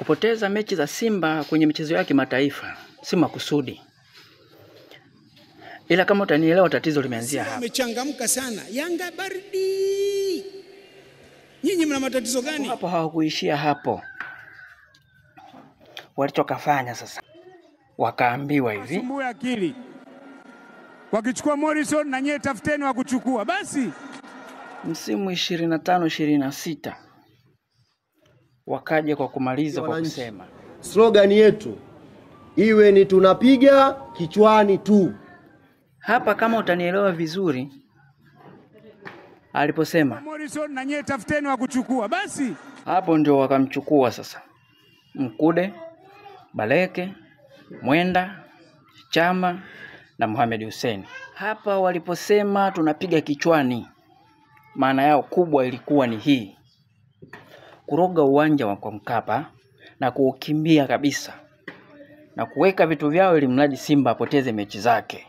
Kupoteza mechi za Simba kwenye michezo yake kimataifa si makusudi. Ila kama utanielewa tatizo limeanzia hapa. Wamechangamka sana. Yanga baridi. Nyinyi mna matatizo gani? Hapo hawakuishia hapo. Walichokafanya sasa, wakaambiwa hivi, sumbue akili. Wakichukua Morrison na nyie tafuteni wa kuchukua. Basi msimu 25-26 wakaje kwa kumaliza kwa kusema slogan yetu iwe ni tunapiga kichwani tu. Hapa kama utanielewa vizuri, aliposema Morrison na nyie tafuteni wa kuchukua. Basi hapo ndio wakamchukua sasa Mkude, Baleke, Mwenda, Chama na Mohamed Hussein. Hapa waliposema tunapiga kichwani, maana yao kubwa ilikuwa ni hii: kuroga uwanja wa Mkapa na kuukimbia kabisa na kuweka vitu vyao ili mradi Simba apoteze mechi zake.